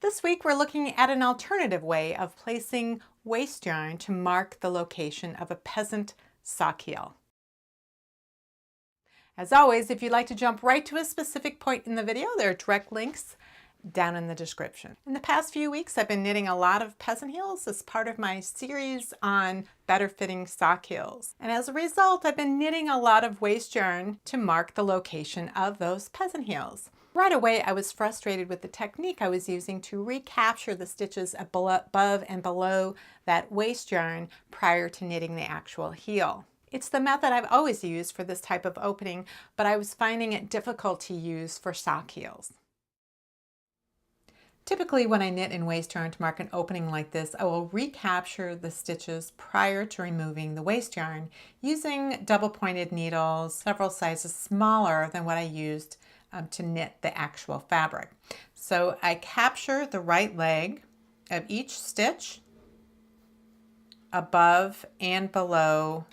This week we're looking at an alternative way of placing waste yarn to mark the location of a peasant sock heel. As always, if you'd like to jump right to a specific point in the video, there are direct links down in the description. In the past few weeks, I've been knitting a lot of peasant heels as part of my series on better fitting sock heels. And as a result, I've been knitting a lot of waste yarn to mark the location of those peasant heels. Right away, I was frustrated with the technique I was using to recapture the stitches above and below that waste yarn prior to knitting the actual heel. It's the method I've always used for this type of opening, but I was finding it difficult to use for sock heels. Typically, when I knit in waste yarn to mark an opening like this, I will recapture the stitches prior to removing the waste yarn using double-pointed needles several sizes smaller than what I used to knit the actual fabric. So I capture the right leg of each stitch above and below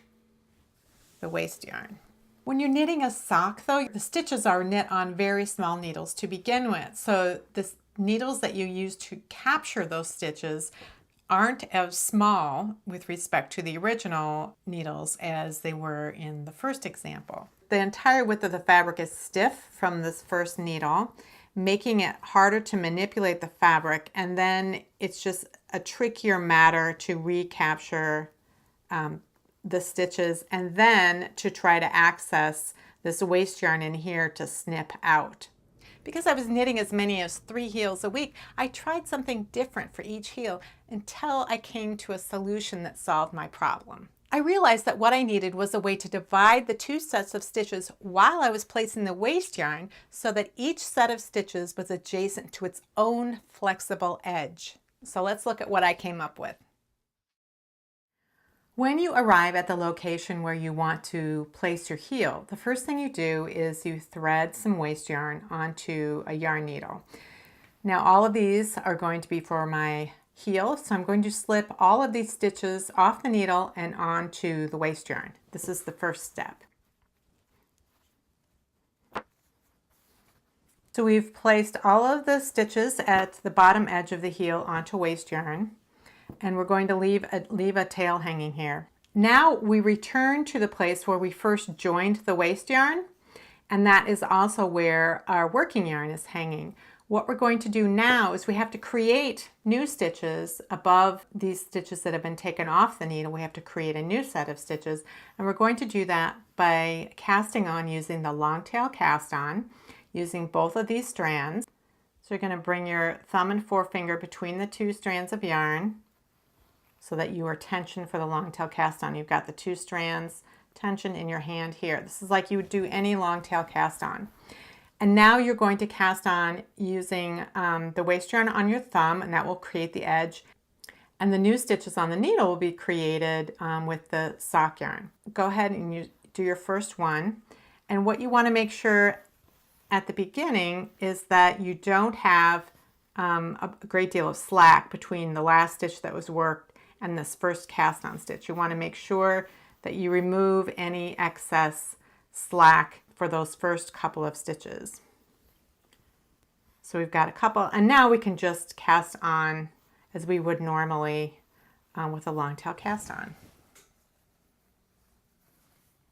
the waste yarn. When you're knitting a sock though, the stitches are knit on very small needles to begin with. So the needles that you use to capture those stitches aren't as small with respect to the original needles as they were in the first example. The entire width of the fabric is stiff from this first needle, making it harder to manipulate the fabric, and then it's just a trickier matter to recapture the stitches and then to try to access this waste yarn in here to snip out. Because I was knitting as many as 3 heels a week, I tried something different for each heel until I came to a solution that solved my problem. I realized that what I needed was a way to divide the 2 sets of stitches while I was placing the waste yarn so that each set of stitches was adjacent to its own flexible edge. So let's look at what I came up with. When you arrive at the location where you want to place your heel, the first thing you do is you thread some waste yarn onto a yarn needle. Now all of these are going to be for my heel, so I'm going to slip all of these stitches off the needle and onto the waste yarn. This is the first step. So we've placed all of the stitches at the bottom edge of the heel onto waste yarn. And we're going to leave a tail hanging here. Now we return to the place where we first joined the waste yarn, and that is also where our working yarn is hanging. What we're going to do now is we have to create new stitches above these stitches that have been taken off the needle. We have to create a new set of stitches, and we're going to do that by casting on using the long tail cast on, using both of these strands. So you're going to bring your thumb and forefinger between the 2 strands of yarn, so that you are tension for the long tail cast on. You've got the 2 strands tension in your hand here. This is like you would do any long tail cast on. And now you're going to cast on using the waste yarn on your thumb, and that will create the edge. And the new stitches on the needle will be created with the sock yarn. Go ahead and you do your first one. And what you want to make sure at the beginning is that you don't have a great deal of slack between the last stitch that was worked and this first cast on stitch. You want to make sure that you remove any excess slack for those first couple of stitches. So we've got a couple, and now we can just cast on as we would normally with a long tail cast on.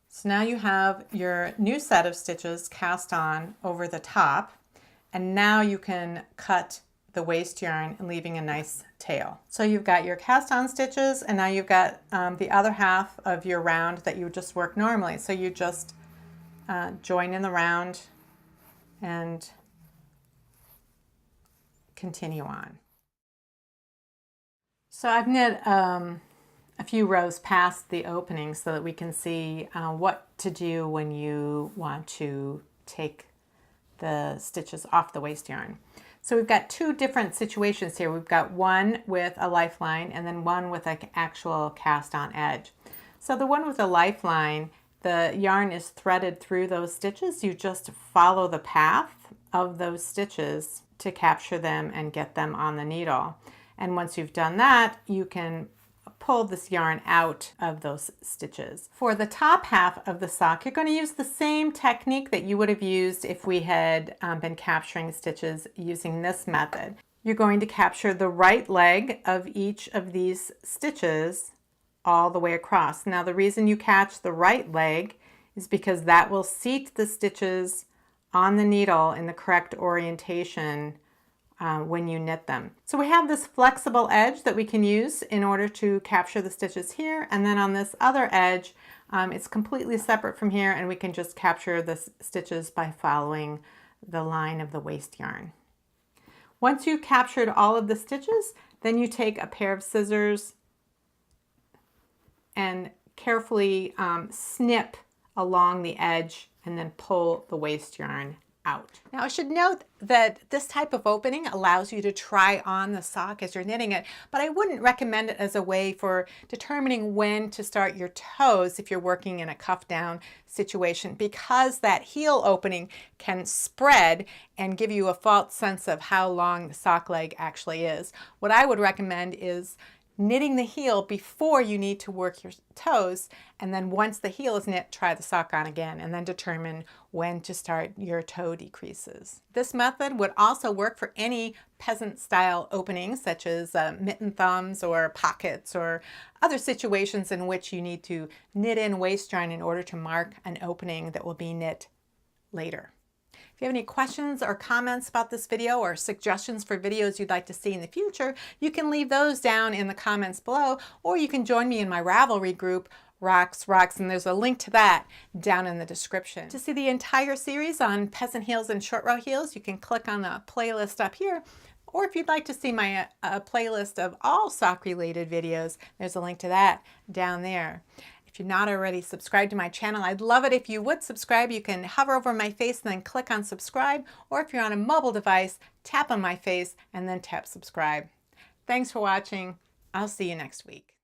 So now you have your new set of stitches cast on over the top, and now you can cut the waste yarn and leaving a nice tail. So you've got your cast on stitches, and now you've got the other half of your round that you would just work normally. So you just join in the round and continue on. So I've knit a few rows past the opening so that we can see what to do when you want to take the stitches off the waste yarn. So we've got 2 different situations here. We've got one with a lifeline and then one with an actual cast on edge. So the one with the lifeline, the yarn is threaded through those stitches. You just follow the path of those stitches to capture them and get them on the needle. And once you've done that, you can pull this yarn out of those stitches. For the top half of the sock, you're going to use the same technique that you would have used if we had been capturing stitches using this method. You're going to capture the right leg of each of these stitches all the way across. Now the reason you catch the right leg is because that will seat the stitches on the needle in the correct orientation when you knit them. So we have this flexible edge that we can use in order to capture the stitches here, and then on this other edge it's completely separate from here, and we can just capture the stitches by following the line of the waste yarn. Once you've captured all of the stitches, then you take a pair of scissors and carefully snip along the edge and then pull the waste yarn out. Now I should note that this type of opening allows you to try on the sock as you're knitting it, but I wouldn't recommend it as a way for determining when to start your toes if you're working in a cuff down situation, because that heel opening can spread and give you a false sense of how long the sock leg actually is. What I would recommend is knitting the heel before you need to work your toes, and then once the heel is knit, try the sock on again, and then determine when to start your toe decreases. This method would also work for any peasant style openings, such as mitten thumbs or pockets or other situations in which you need to knit in waste yarn in order to mark an opening that will be knit later. If you have any questions or comments about this video or suggestions for videos you'd like to see in the future, you can leave those down in the comments below, or you can join me in my Ravelry group, Roxanne. There's a link to that down in the description. To see the entire series on peasant heels and short row heels, you can click on the playlist up here. Or if you'd like to see my playlist of all sock related videos, there's a link to that down there. If you're not already subscribed to my channel, I'd love it if you would subscribe. You can hover over my face and then click on subscribe, or if you're on a mobile device, tap on my face and then tap subscribe. Thanks for watching. I'll see you next week.